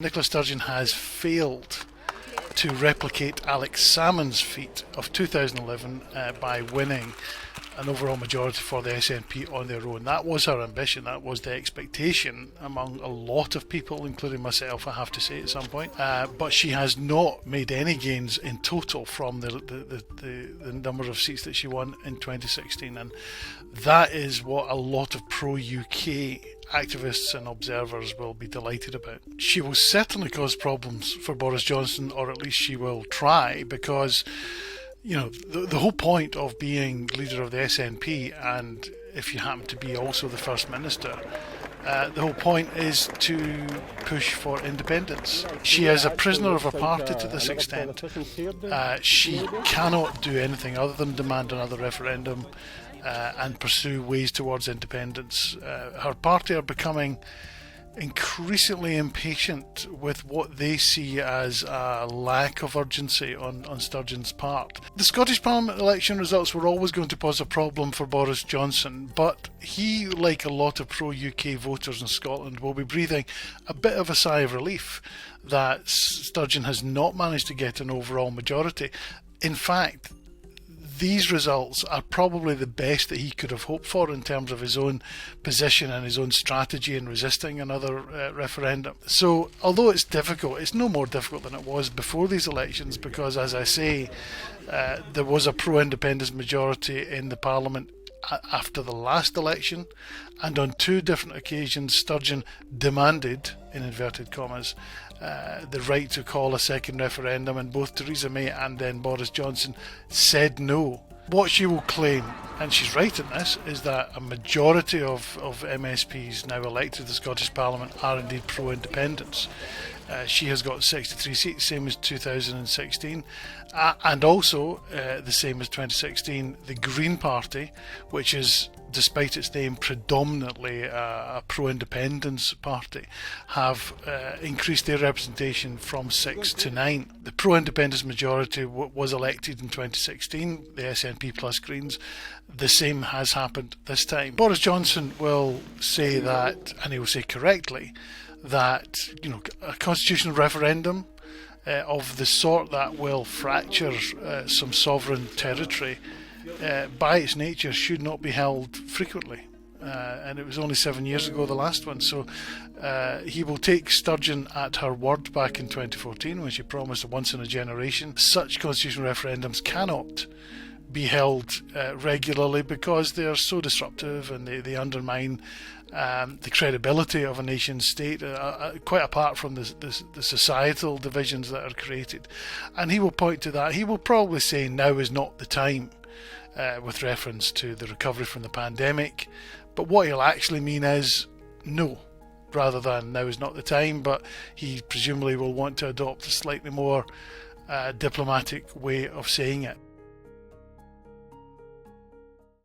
Nicola Sturgeon has failed to replicate Alex Salmond's feat of 2011 by winning an overall majority for the SNP on their own. That was her ambition, that was the expectation among a lot of people, including myself, I have to say, at some point. But she has not made any gains in total from the number of seats that she won in 2016, and that is what a lot of pro-UK activists and observers will be delighted about. She will certainly cause problems for Boris Johnson, or at least she will try, because the whole point of being leader of the SNP, and if you happen to be also the First Minister, the whole point is to push for independence. She is a prisoner of her party to this extent. She cannot do anything other than demand another referendum and pursue ways towards independence. Her party are becoming increasingly impatient with what they see as a lack of urgency on Sturgeon's part. The Scottish Parliament election results were always going to pose a problem for Boris Johnson, but he, like a lot of pro-UK voters in Scotland, will be breathing a bit of a sigh of relief that Sturgeon has not managed to get an overall majority. In fact, these results are probably the best that he could have hoped for in terms of his own position and his own strategy in resisting another referendum. So, although it's difficult, it's no more difficult than it was before these elections, because, as I say, there was a pro-independence majority in the Parliament after the last election, and on two different occasions Sturgeon demanded, in inverted commas, the right to call a second referendum, and both Theresa May and then Boris Johnson said no. What she will claim, and she's right in this, is that a majority of MSPs now elected to the Scottish Parliament are indeed pro-independence. She has got 63 seats, same as 2016, and also the same as 2016. The Green Party, which is, despite its name, predominantly a pro-independence party, have increased their representation from 6 to 9. The pro-independence majority was elected in 2016, the SNP plus Greens. The same has happened this time. Boris Johnson will say that, and he will say correctly, that a constitutional referendum of the sort that will fracture some sovereign territory by its nature should not be held frequently, and it was only 7 years ago, the last one. So he will take Sturgeon at her word back in 2014 when she promised a once in a generation. Such constitutional referendums cannot be held regularly because they are so disruptive, and they undermine the credibility of a nation state, quite apart from the societal divisions that are created. And he will point to that. He will probably say now is not the time, with reference to the recovery from the pandemic, but what he'll actually mean is no, rather than now is not the time. But he presumably will want to adopt a slightly more diplomatic way of saying it.